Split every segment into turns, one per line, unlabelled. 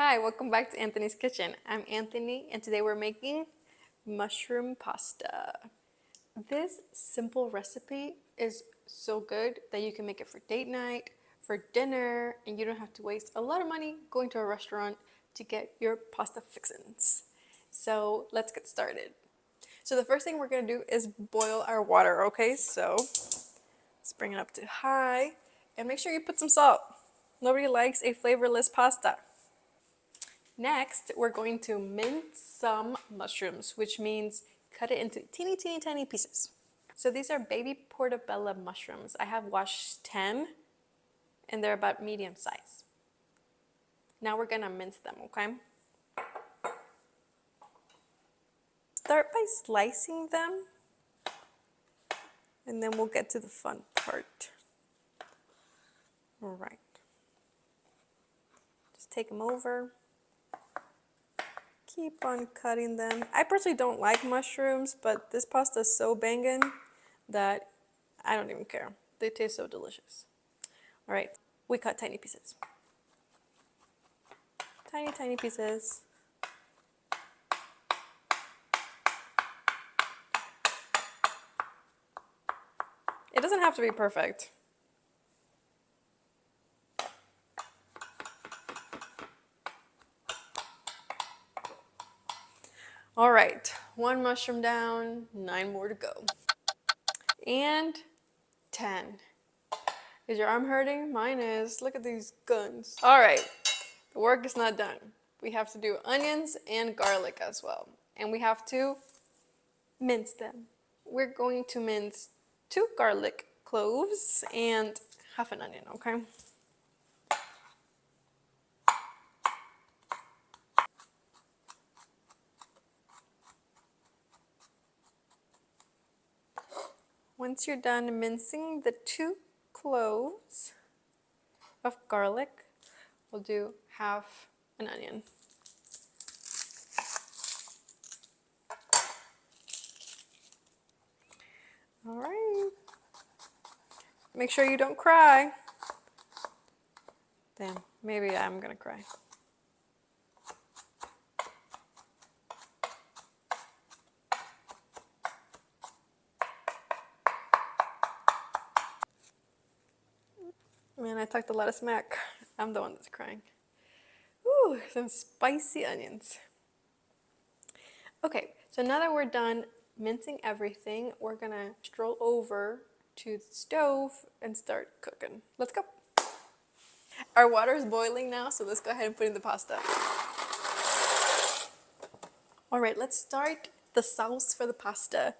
Hi, welcome back to Anthony's Kitchen. I'm Anthony, and today we're making mushroom pasta. This simple recipe is so good that you can make it for date night, for dinner, and you don't have to waste a lot of money going to a restaurant to get your pasta fixins. So let's get started. So the first thing we're gonna do is boil our water, okay? So let's bring it up to high and make sure you put some salt. Nobody likes a flavorless pasta. Next, we're going to mince some mushrooms, which means cut it into teeny, teeny, tiny pieces. So these are baby portobello mushrooms. I have washed 10 and they're about medium size. Now we're gonna mince them, okay? Start by slicing them and then we'll get to the fun part. All right. Just take them over. Keep on cutting them. I personally don't like mushrooms, but this pasta is so banging that I don't even care. They taste so delicious. All right, we cut tiny pieces. Tiny, tiny pieces. It doesn't have to be perfect. All right, one mushroom down, 9 more to go. And 10. Is your arm hurting? Mine is. Look at these guns. All right, the work is not done. We have to do onions and garlic as well. And we have to mince them. We're going to mince 2 garlic cloves and half an onion, okay? Once you're done mincing the 2 cloves of garlic, we'll do half an onion. All right. Make sure you don't cry. Damn, maybe I'm gonna cry. Man, I talked a lot of smack. I'm the one that's crying. Ooh, some spicy onions. Okay, so now that we're done mincing everything, we're gonna stroll over to the stove and start cooking. Let's go. Our water is boiling now, so let's go ahead and put in the pasta. All right, let's start the sauce for the pasta.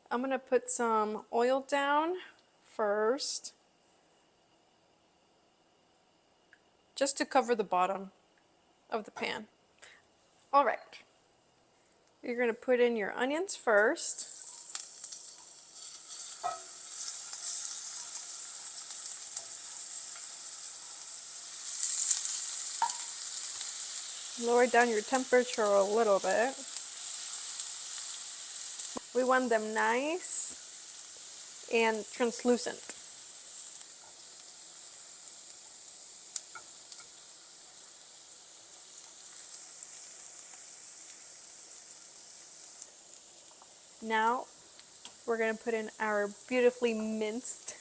I'm gonna put some oil down first, just to cover the bottom of the pan. All right, you're gonna put in your onions first. Lower down your temperature a little bit. We want them nice and translucent. Now we're gonna put in our beautifully minced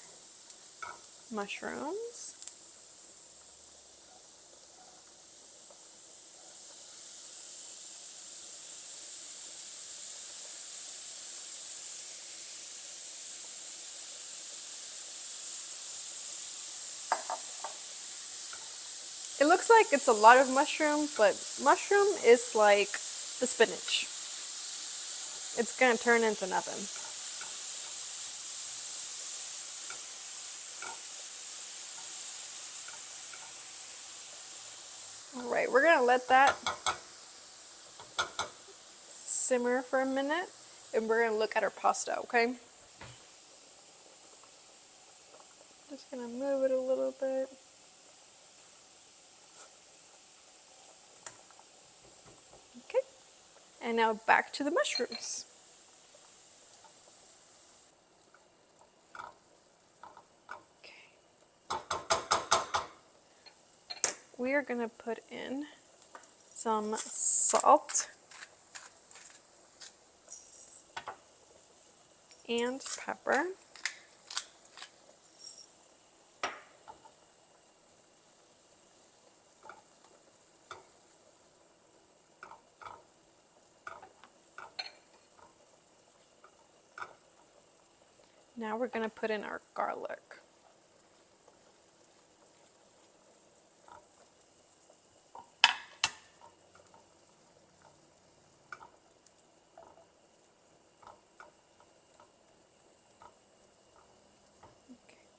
mushrooms. It looks like it's a lot of mushroom, but mushroom is like the spinach. It's gonna turn into nothing. All right, we're gonna let that simmer for a minute and we're gonna look at our pasta, okay? Just gonna move it a little bit. Okay, and now back to the mushrooms. Okay. We are gonna put in some salt and pepper. Now we're going to put in our garlic.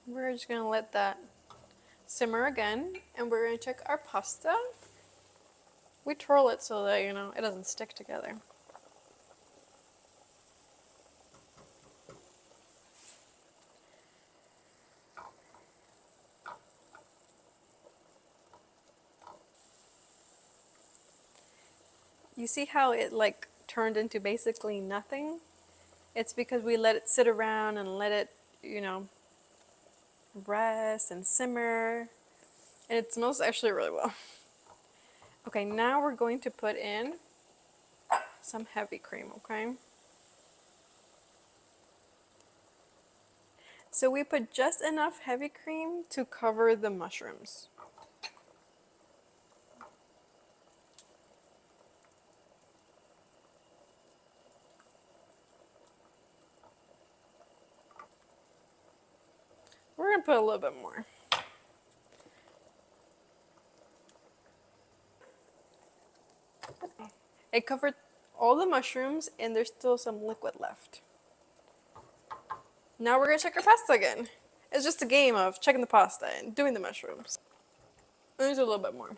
We're just going to let that simmer again, and we're going to check our pasta. We twirl it so that, it doesn't stick together. You see how it like turned into basically nothing? It's because we let it sit around and let it, rest and simmer. And it smells actually really well. Okay, now we're going to put in some heavy cream, okay? So we put just enough heavy cream to cover the mushrooms. We're gonna put a little bit more. It covered all the mushrooms and there's still some liquid left. Now we're gonna check our pasta again. It's just a game of checking the pasta and doing the mushrooms. There's a little bit more.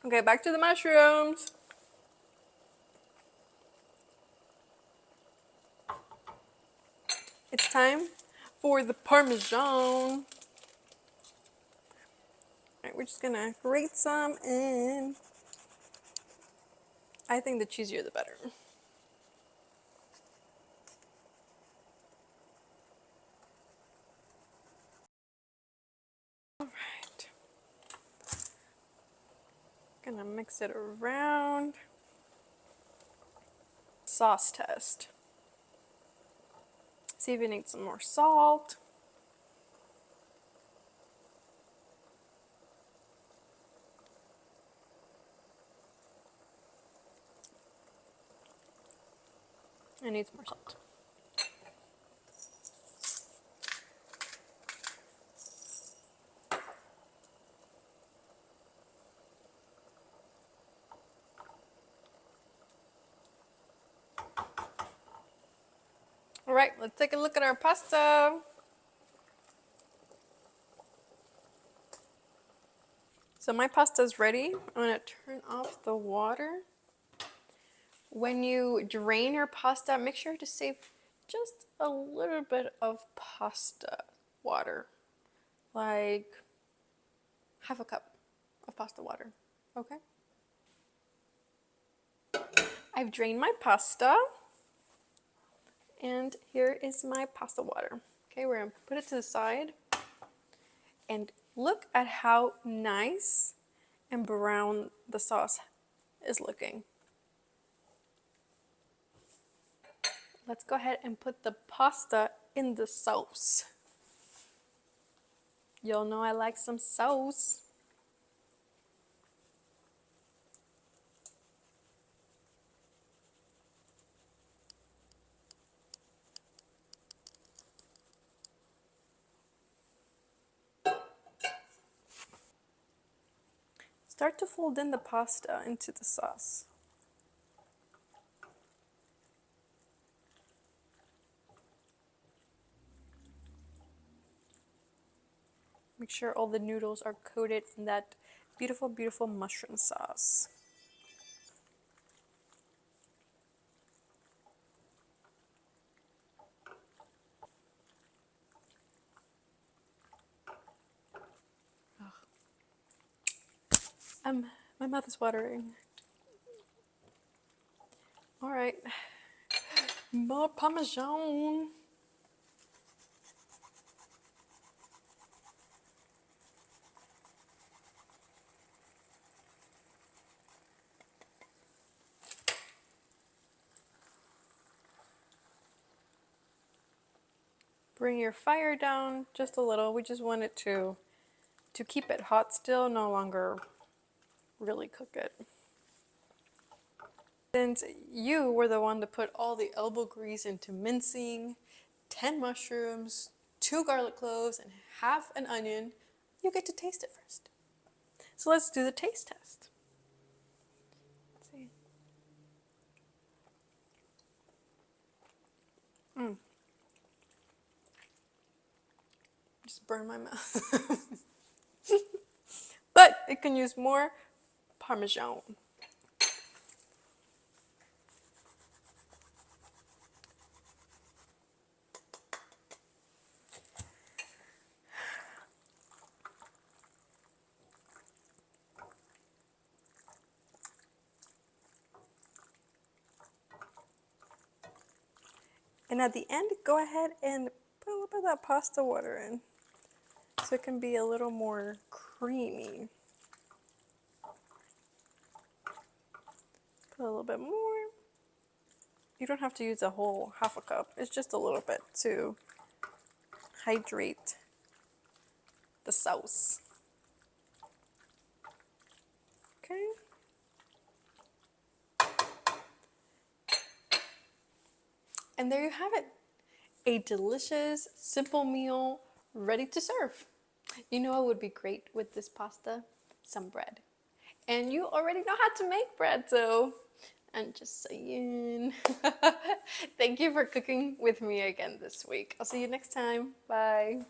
Okay, back to the mushrooms. It's time for the Parmesan. Alright, we're just gonna grate some in. I think the cheesier the better. Alright. Gonna mix it around. Sauce test. See if you need some more salt. It needs more salt. All right, let's take a look at our pasta. So my pasta is ready. I'm gonna turn off the water. When you drain your pasta, make sure to save just a little bit of pasta water, like half a cup of pasta water, okay? I've drained my pasta, and here is my pasta water. Okay, we're gonna put it to the side, and look at how nice and brown the sauce is looking. Let's go ahead and put the pasta in the sauce. Y'all know I like some sauce. Start to fold in the pasta into the sauce. Make sure all the noodles are coated in that beautiful, beautiful mushroom sauce. My mouth is watering. All right, more Parmesan. Bring your fire down just a little. We just want it to keep it hot still, no longer really cook it. Since you were the one to put all the elbow grease into mincing 10 mushrooms, 2 garlic cloves, and half an onion, you get to taste it first. So let's do the taste test. Let's see. Just burn my mouth. But it can use more Parmesan. And at the end, go ahead and put a little bit of that pasta water in so it can be a little more creamy. Put a little bit more. You don't have to use a whole half a cup. It's just a little bit to hydrate the sauce. Okay. And there you have it. A delicious, simple meal ready to serve. You know what would be great with this pasta? Some bread. And you already know how to make bread, so I'm just saying. Thank you for cooking with me again this week. I'll see you next time. Bye.